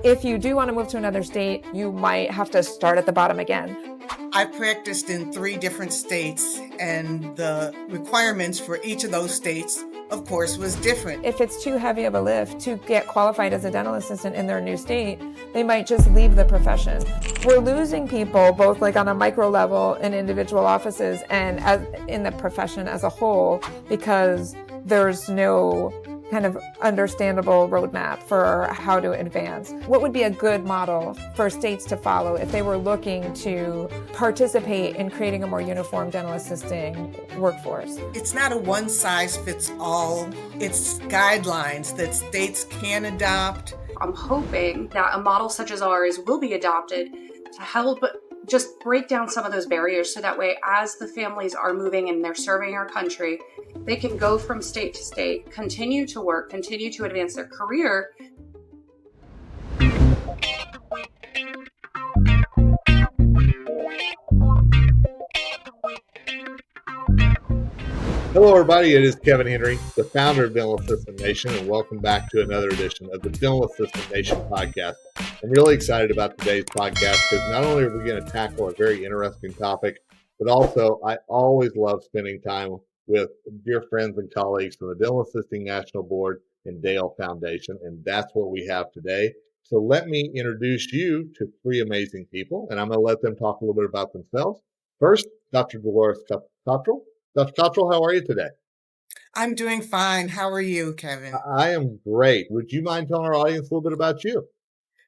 If you do want to move to another state, you might have to start at the bottom again. I practiced in 3 different states, and the requirements for each of those states, of course, was different. If it's too heavy of a lift to get qualified as a dental assistant in their new state, they might just leave the profession. We're losing people both like on a micro level in individual offices and in the profession as a whole because there's no kind of understandable roadmap for how to advance. What would be a good model for states to follow if they were looking to participate in creating a more uniform dental assisting workforce? It's not a one-size-fits-all. It's guidelines that states can adopt. I'm hoping that a model such as ours will be adopted to help just break down some of those barriers so that way as the families are moving and they're serving our country, they can go from state to state, continue to work, continue to advance their career. Hello, everybody. It is Kevin Henry, the founder of Dental Assistant Nation, and welcome back to another edition of the Dental Assistant Nation podcast. I'm really excited about today's podcast because not only are we going to tackle a very interesting topic, but also I always love spending time with dear friends and colleagues from the Dental Assisting National Board and Dale Foundation, and that's what we have today. So let me introduce you to 3 amazing people, and I'm going to let them talk a little bit about themselves. First, Dr. Dolores Cottrell. Dr. Cottrell, how are you today? I'm doing fine. How are you, Kevin? I am great. Would you mind telling our audience a little bit about you?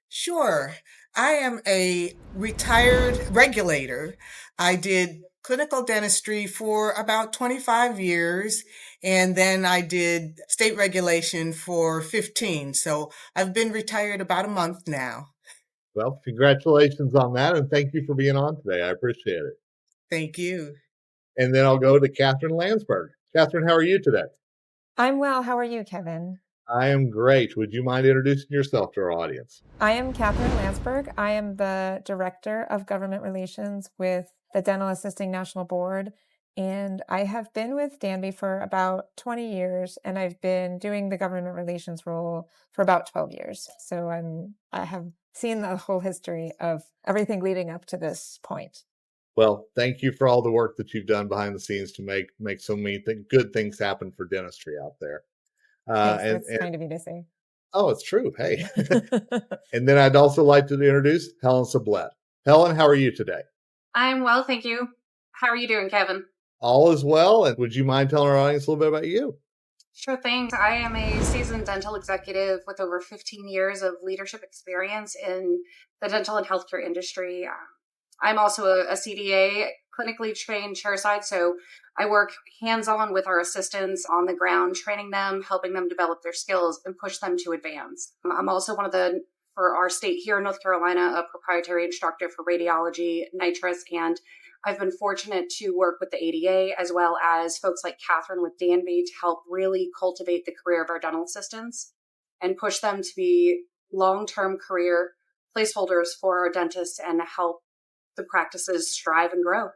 Sure. I am a retired regulator. I did clinical dentistry for about 25 years, and then I did state regulation for 15. So I've been retired about a month now. Well, congratulations on that, and thank you for being on today. I appreciate it. Thank you. And then I'll go to Catherine Landsberg. Catherine, how are you today? I'm well. How are you, Kevin? I am great. Would you mind introducing yourself to our audience? I am Catherine Landsberg. I am the Director of Government Relations with the Dental Assisting National Board. And I have been with DANB for about 20 years, and I've been doing the government relations role for about 12 years. So I have seen the whole history of everything leading up to this point. Well, thank you for all the work that you've done behind the scenes to make so many good things happen for dentistry out there. Thanks, that's kind of you to say. Oh, it's true. Hey. And then I'd also like to introduce Helen Sublette. Helen, how are you today? I'm well, thank you. How are you doing, Kevin? All is well. And would you mind telling our audience a little bit about you? Sure thing. I am a seasoned dental executive with over 15 years of leadership experience in the dental and healthcare industry. I'm also a CDA, clinically trained chairside, so I work hands-on with our assistants on the ground, training them, helping them develop their skills, and push them to advance. I'm also for our state here in North Carolina, a proprietary instructor for radiology, nitrous, and I've been fortunate to work with the ADA as well as folks like Catherine with DANB to help really cultivate the career of our dental assistants and push them to be long-term career placeholders for our dentists and help the practices strive and grow.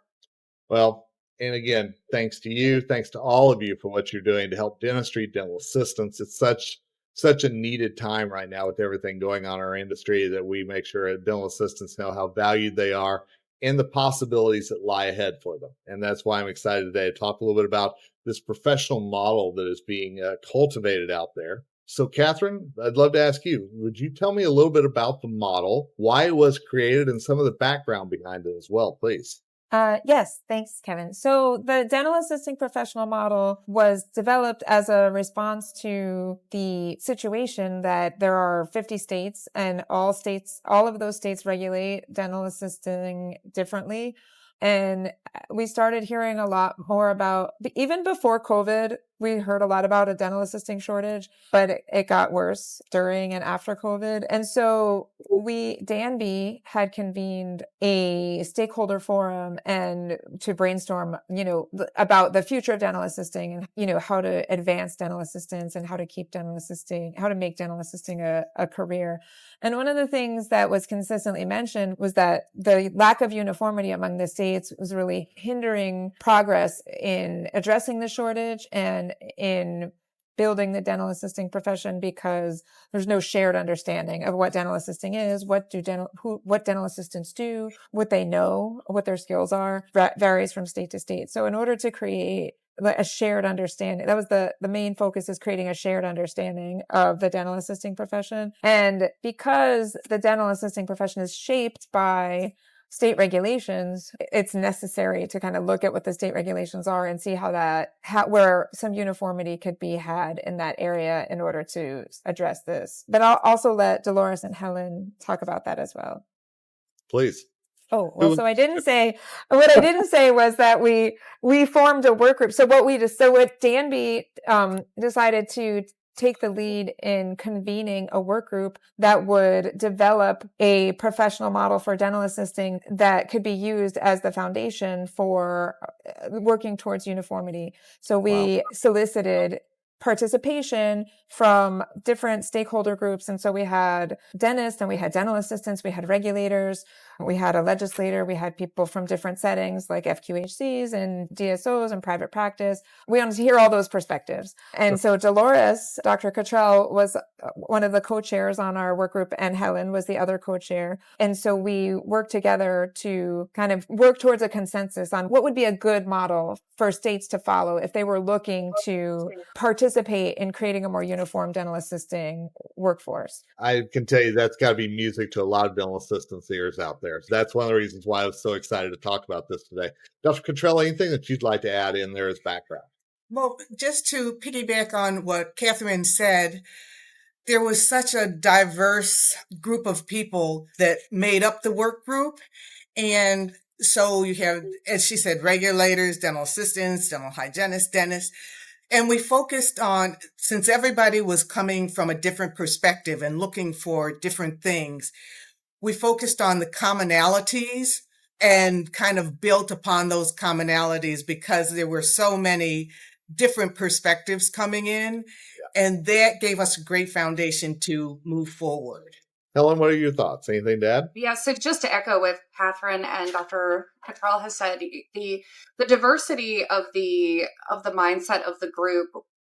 Well, and again, thanks to you, thanks to all of you for what you're doing to help dentistry, dental assistants. It's such a needed time right now with everything going on in our industry that we make sure dental assistants know how valued they are and the possibilities that lie ahead for them. And that's why I'm excited today to talk a little bit about this professional model that is being cultivated out there. So, Catherine, I'd love to ask you, would you tell me a little bit about the model, why it was created, and some of the background behind it as well, please? Yes, thanks, Kevin. So the dental assisting professional model was developed as a response to the situation that there are 50 states and all of those states regulate dental assisting differently. And we started hearing a lot more about, even before COVID, we heard a lot about a dental assisting shortage, but it got worse during and after COVID. And so DANB had convened a stakeholder forum and to brainstorm, about the future of dental assisting and, how to advance dental assistance and how to make dental assisting a career. And one of the things that was consistently mentioned was that the lack of uniformity among the states was really hindering progress in addressing the shortage and in building the dental assisting profession because there's no shared understanding of what dental assisting is, what dental assistants do, what they know, what their skills are, varies from state to state. So in order to create a shared understanding, that was the main focus, is creating a shared understanding of the dental assisting profession. And because the dental assisting profession is shaped by state regulations, it's necessary to kind of look at what the state regulations are and see where some uniformity could be had in that area in order to address this. But I'll also let Dolores and Helen talk about that as well. Please. Oh, well, what I didn't say was that we formed a work group. So what DANB decided to take the lead in convening a work group that would develop a professional model for dental assisting that could be used as the foundation for working towards uniformity. So we solicited participation from different stakeholder groups. And so we had dentists and we had dental assistants, we had regulators, we had a legislator, we had people from different settings like FQHCs and DSOs and private practice. We wanted to hear all those perspectives. And so Dolores, Dr. Cottrell, was one of the co-chairs on our work group, and Helen was the other co-chair. And so we worked together to kind of work towards a consensus on what would be a good model for states to follow if they were looking to participate in creating a more uniform dental assisting workforce. I can tell you that's got to be music to a lot of dental assistants' ears out there. So that's one of the reasons why I was so excited to talk about this today. Dr. Cottrell, anything that you'd like to add in there as background? Well, just to piggyback on what Catherine said, there was such a diverse group of people that made up the work group. And so you have, as she said, regulators, dental assistants, dental hygienists, dentists. And we focused on, since everybody was coming from a different perspective and looking for different things, we focused on the commonalities and kind of built upon those commonalities because there were so many different perspectives coming in. And that gave us a great foundation to move forward. Helen, what are your thoughts? Anything to add? Yeah, so just to echo what Catherine and Dr. Cottrell has said, the diversity of the mindset of the group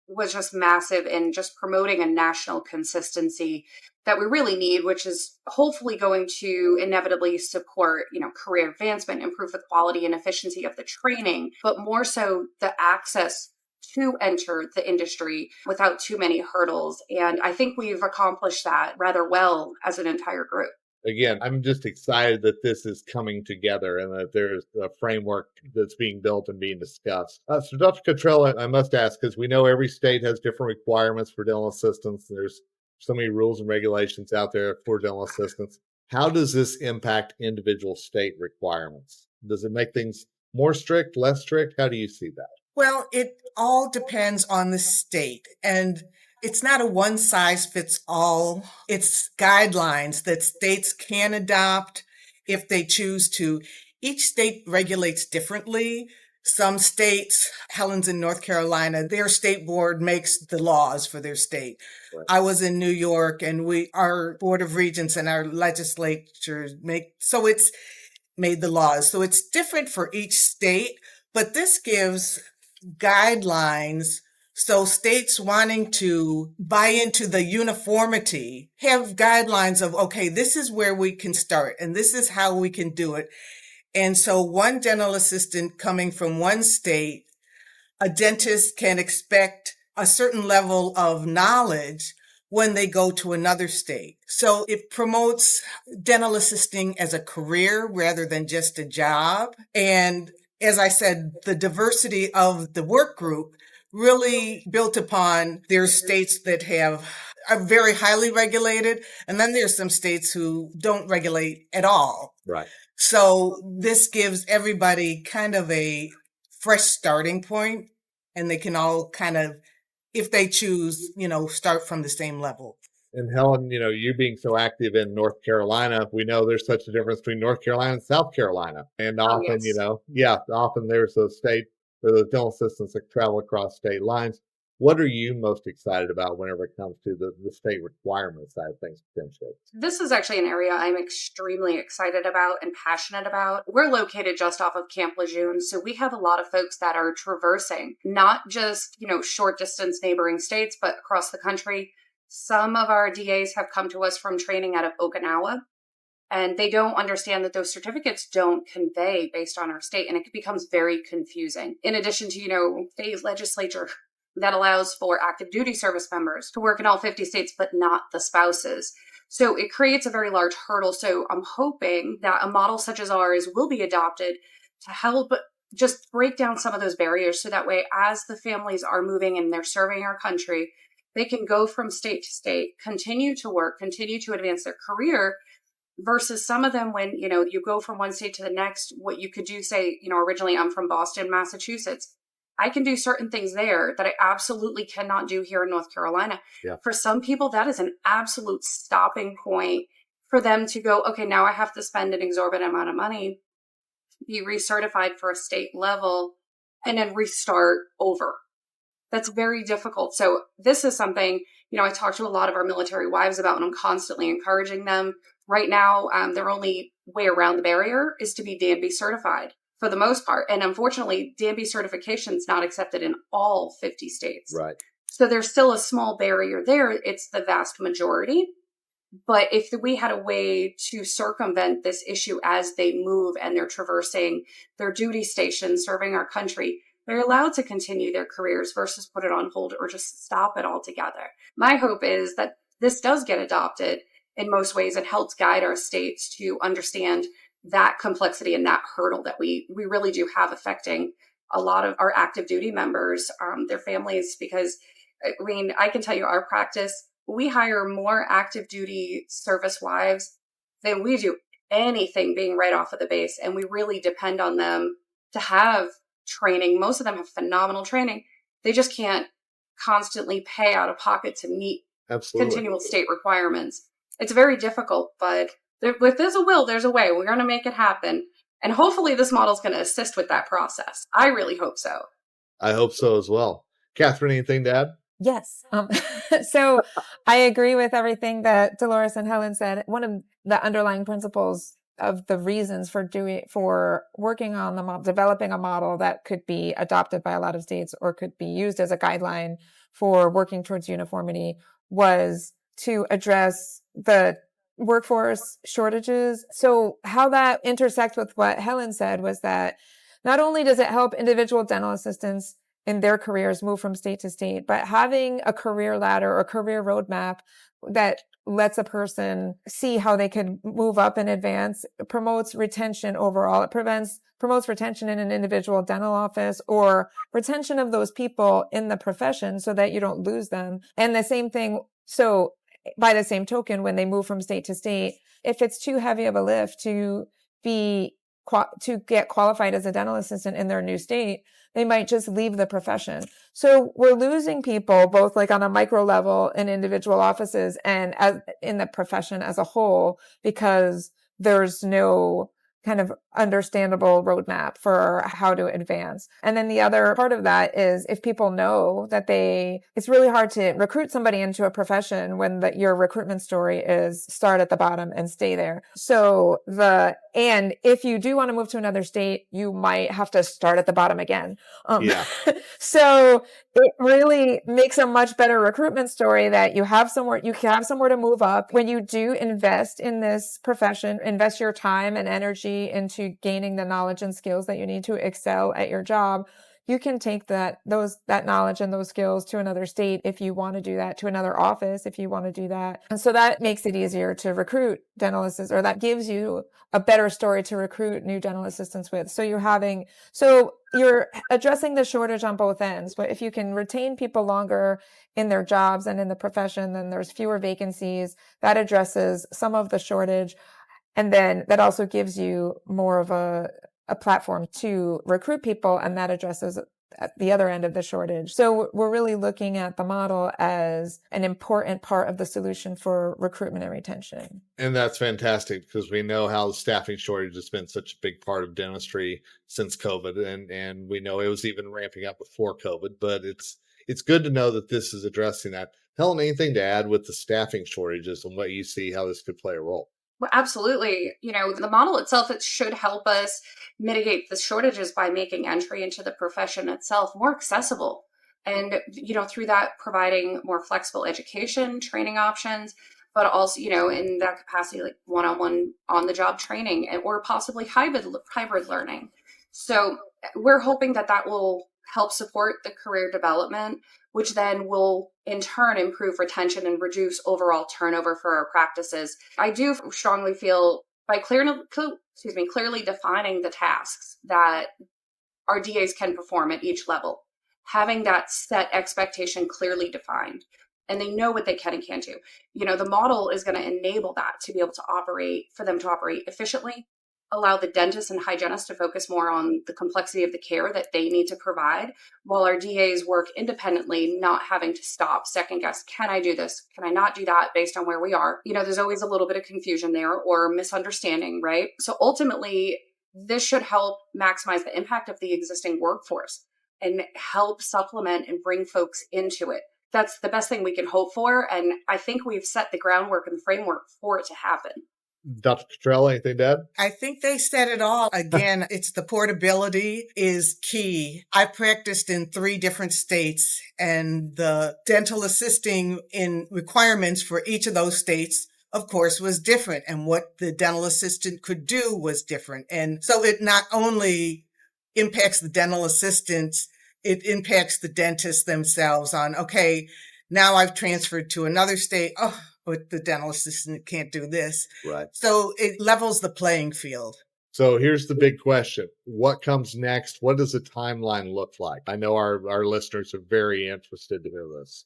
was just massive in just promoting a national consistency that we really need, which is hopefully going to inevitably support, career advancement, improve the quality and efficiency of the training, but more so the access to enter the industry without too many hurdles. And I think we've accomplished that rather well as an entire group. Again, I'm just excited that this is coming together and that there's a framework that's being built and being discussed. So Dr. Cottrell, I must ask, because we know every state has different requirements for dental assistants. There's so many rules and regulations out there for dental assistants. How does this impact individual state requirements? Does it make things more strict, less strict? How do you see that? Well, it all depends on the state, and it's not a one size fits all. It's guidelines that states can adopt if they choose to. Each state regulates differently. Some states, Helen's in North Carolina, their state board makes the laws for their state. Right. I was in New York, and our Board of Regents and our legislatures it's made the laws. So it's different for each state, but this gives guidelines. So states wanting to buy into the uniformity have guidelines of, okay, this is where we can start and this is how we can do it. And so one dental assistant coming from one state, a dentist can expect a certain level of knowledge when they go to another state. So it promotes dental assisting as a career rather than just a job. And as I said, the diversity of the work group really built upon there's states that are very highly regulated, and then there's some states who don't regulate at all. Right. So this gives everybody kind of a fresh starting point, and they can all kind of, if they choose, start from the same level. And Helen, you being so active in North Carolina, we know there's such a difference between North Carolina and South Carolina. And often, yes. Often there's a state, the dental assistants that travel across state lines. What are you most excited about whenever it comes to the state requirement side of things potentially? This is actually an area I'm extremely excited about and passionate about. We're located just off of Camp Lejeune, so we have a lot of folks that are traversing not just, short distance neighboring states, but across the country. Some of our DAs have come to us from training out of Okinawa, and they don't understand that those certificates don't convey based on our state, and it becomes very confusing. In addition to, state legislature that allows for active duty service members to work in all 50 states, but not the spouses. So it creates a very large hurdle. So I'm hoping that a model such as ours will be adopted to help just break down some of those barriers. So that way, as the families are moving and they're serving our country, they can go from state to state, continue to work, continue to advance their career, versus some of them when, you go from one state to the next, what you could do, say, originally I'm from Boston, Massachusetts. I can do certain things there that I absolutely cannot do here in North Carolina. Yeah. For some people, that is an absolute stopping point for them to go, okay, now I have to spend an exorbitant amount of money, be recertified for a state level, and then restart over. That's very difficult. So this is something, I talk to a lot of our military wives about, and I'm constantly encouraging them. Right now, their only way around the barrier is to be DANB certified for the most part. And unfortunately, DANB certification is not accepted in all 50 states. Right. So there's still a small barrier there. It's the vast majority. But if we had a way to circumvent this issue as they move and they're traversing their duty stations, serving our country, they're allowed to continue their careers versus put it on hold or just stop it altogether. My hope is that this does get adopted in most ways and helps guide our states to understand that complexity and that hurdle that we really do have affecting a lot of our active duty members, their families, because I can tell you our practice, we hire more active duty service wives than we do anything being right off of the base. And we really depend on them to have training. Most of them have phenomenal training. They just can't constantly pay out of pocket to meet continual state requirements. It's very difficult, but if there's a will, there's a way. We're going to make it happen. And hopefully this model is going to assist with that process. I really hope so. I hope so as well. Catherine, anything to add? Yes. So I agree with everything that Dolores and Helen said. One of the underlying principles of the reasons for working on the model, developing a model that could be adopted by a lot of states or could be used as a guideline for working towards uniformity was to address the workforce shortages. So how that intersects with what Helen said was that not only does it help individual dental assistants in their careers move from state to state, but having a career ladder or career roadmap that lets a person see how they can move up and advance promotes retention overall. It promotes retention in an individual dental office or retention of those people in the profession so that you don't lose them. And the same thing. So by the same token, when they move from state to state, if it's too heavy of a lift to get qualified as a dental assistant in their new state, they might just leave the profession. So we're losing people both like on a micro level in individual offices and in the profession as a whole because there's no kind of understandable roadmap for how to advance. And then the other part of that is if people know that it's really hard to recruit somebody into a profession when your recruitment story is start at the bottom and stay there. So and if you do want to move to another state, you might have to start at the bottom again. So it really makes a much better recruitment story that you have somewhere to move up. When you do invest in this profession, invest your time and energy into gaining the knowledge and skills that you need to excel at your job, you can take that knowledge and those skills to another state if you want to do that, to another office if you want to do that. And so that makes it easier to recruit dental assistants, or that gives you a better story to recruit new dental assistants with. So you're addressing the shortage on both ends, but if you can retain people longer in their jobs and in the profession, then there's fewer vacancies. That addresses some of the shortage. And then that also gives you more of a platform to recruit people, and that addresses at the other end of the shortage. So we're really looking at the model as an important part of the solution for recruitment and retention. And that's fantastic because we know how the staffing shortage has been such a big part of dentistry since COVID. And we know it was even ramping up before COVID, but it's good to know that this is addressing that. Helen, anything to add with the staffing shortages and what you see how this could play a role? Well, absolutely. The model itself, it should help us mitigate the shortages by making entry into the profession itself more accessible. And, through that, providing more flexible education, training options, but also, in that capacity, like one-on-one on-the-job training or possibly hybrid learning. So we're hoping that that will help support the career development, which then will in turn improve retention and reduce overall turnover for our practices. I do strongly feel by clearly defining the tasks that our DAs can perform at each level, having that set expectation clearly defined, and they know what they can and can't do. The model is going to enable that to be able to for them to operate efficiently, allow the dentist and hygienist to focus more on the complexity of the care that they need to provide, while our DAs work independently, not having to stop, second guess, can I do this? Can I not do that based on where we are? There's always a little bit of confusion there or misunderstanding, right? So ultimately, this should help maximize the impact of the existing workforce and help supplement and bring folks into it. That's the best thing we can hope for. And I think we've set the groundwork and the framework for it to happen. Dr. Cottrell, anything to add? I think they said it all. Again, it's the portability is key. I practiced in 3 different states, and the dental assisting in requirements for each of those states, of course, was different. And what the dental assistant could do was different. And so it not only impacts the dental assistants, it impacts the dentists themselves on, okay, now I've transferred to another state. Oh, but the dental assistant can't do this. Right. So it levels the playing field. So here's the big question. What comes next? What does the timeline look like? I know our listeners are very interested to hear this.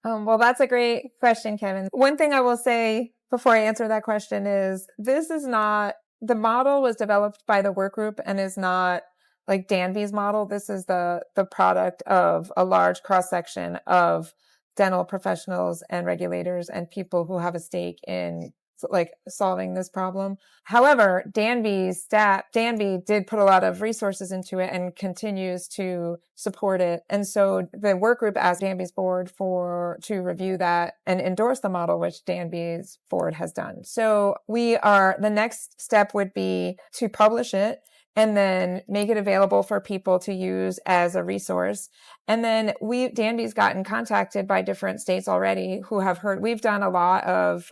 Well, that's a great question, Kevin. One thing I will say before I answer that question is the model was developed by the work group and is not like DANB's model. This is the product of a large cross-section of dental professionals and regulators and people who have a stake in like solving this problem. However, DANB did put a lot of resources into it and continues to support it. And so the work group asked DANB's board to review that and endorse the model, which DANB's board has done. So the next step would be to publish it and then make it available for people to use as a resource. And then DANB's gotten contacted by different states already who have heard. We've done a lot of,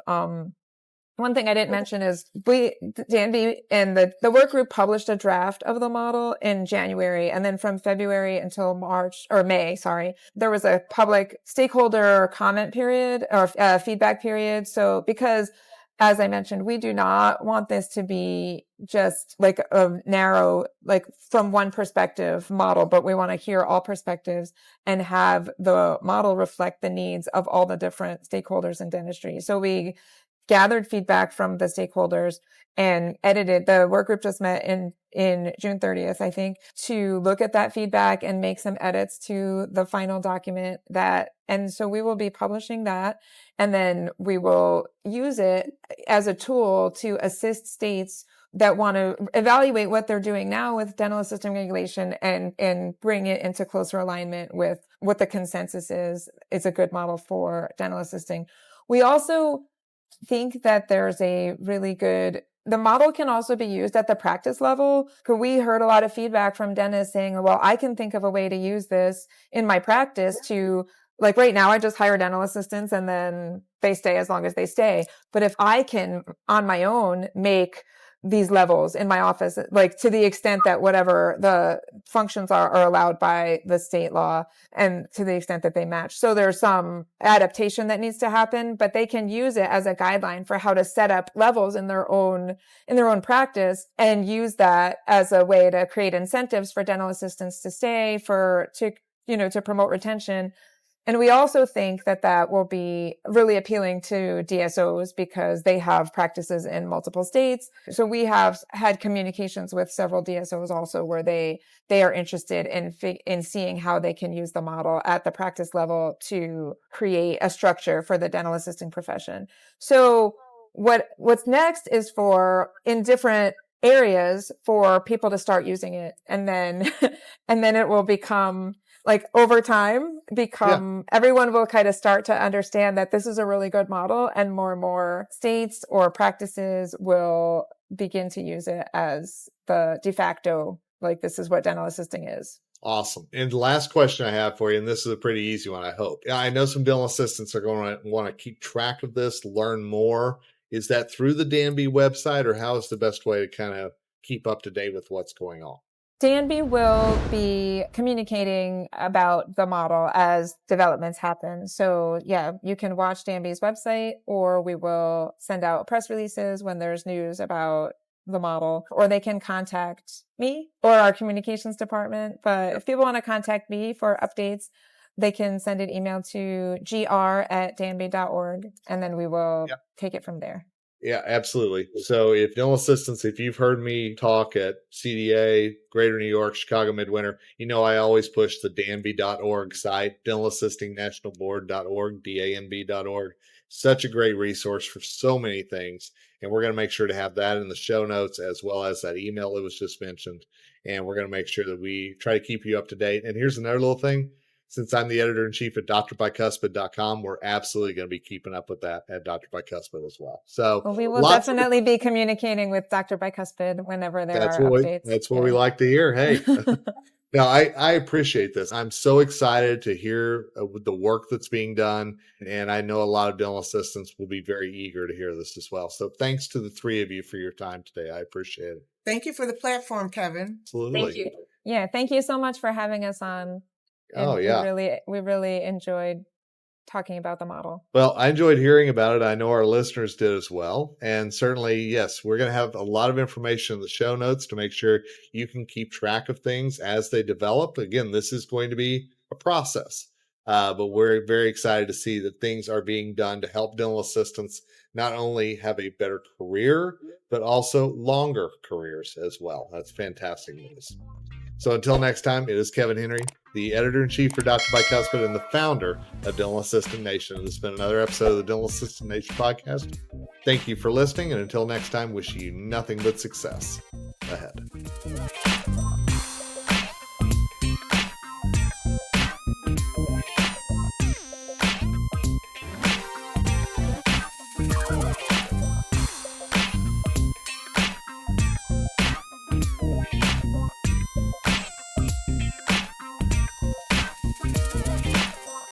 one thing I didn't mention is DANB and the work group published a draft of the model in January. And then from February until May, there was a public stakeholder comment period or feedback period. So because, as I mentioned, we do not want this to be just like a narrow, like from one perspective model, but we want to hear all perspectives and have the model reflect the needs of all the different stakeholders in dentistry. So we gathered feedback from the stakeholders and edited. The work group just met in June 30th, I think, to look at that feedback and make some edits to the final document and so we will be publishing that, and then we will use it as a tool to assist states that want to evaluate what they're doing now with dental assisting regulation and bring it into closer alignment with what the consensus is a good model for dental assisting. We also think that there's the model can also be used at the practice level. We heard a lot of feedback from dentists saying, well, I can think of a way to use this in my practice to, like right now, I just hire dental assistants and then they stay as long as they stay. But if I can, on my own, make these levels in my office, like to the extent that whatever the functions are allowed by the state law and to the extent that they match. So there's some adaptation that needs to happen, but they can use it as a guideline for how to set up levels in their own practice and use that as a way to create incentives for dental assistants to stay, to promote retention. And we also think that will be really appealing to DSOs because they have practices in multiple states. So we have had communications with several DSOs also where they are interested in seeing how they can use the model at the practice level to create a structure for the dental assisting profession. So what's next is in different areas for people to start using it. And then it will become like over time become, everyone will kind of start to understand that this is a really good model, and more states or practices will begin to use it as the de facto, like this is what dental assisting is. Awesome. And the last question I have for you, and this is a pretty easy one, I hope. I know some dental assistants are going to want to keep track of this, learn more. Is that through the DANB website, or how is the best way to kind of keep up to date with what's going on? DANB will be communicating about the model as developments happen. So yeah, you can watch DANB's website, or we will send out press releases when there's news about the model, or they can contact me or our communications department. But if people want to contact me for updates, they can send an email to gr@danb.org, and then we will take it from there. Yeah, absolutely. So if dental assistants, if you've heard me talk at CDA, Greater New York, Chicago Midwinter, you know I always push the danb.org site, dentalassistingnationalboard.org, DANB.org. Such a great resource for so many things. And we're going to make sure to have that in the show notes, as well as that email that was just mentioned. And we're going to make sure that we try to keep you up to date. And here's another little thing. Since I'm the editor-in-chief at drbicuspid.com, we're absolutely going to be keeping up with that at Dr. Bicuspid as well. So we will definitely be communicating with Dr. Bicuspid whenever there are updates. That's what we like to hear. Hey, now I appreciate this. I'm so excited to hear the work that's being done. And I know a lot of dental assistants will be very eager to hear this as well. So thanks to the three of you for your time today. I appreciate it. Thank you for the platform, Kevin. Absolutely. Thank you. Yeah, thank you so much for having us on. Oh, yeah. We really enjoyed talking about the model. Well, I enjoyed hearing about it. I know our listeners did as well. And certainly, yes, we're going to have a lot of information in the show notes to make sure you can keep track of things as they develop. Again, this is going to be a process, but we're very excited to see that things are being done to help dental assistants not only have a better career, but also longer careers as well. That's fantastic news. So until next time, it is Kevin Henry, the editor-in-chief for Dr. Bicuspid and the founder of Dental Assistant Nation. This has been another episode of the Dental Assistant Nation podcast. Thank you for listening, and until next time, wishing you nothing but success ahead.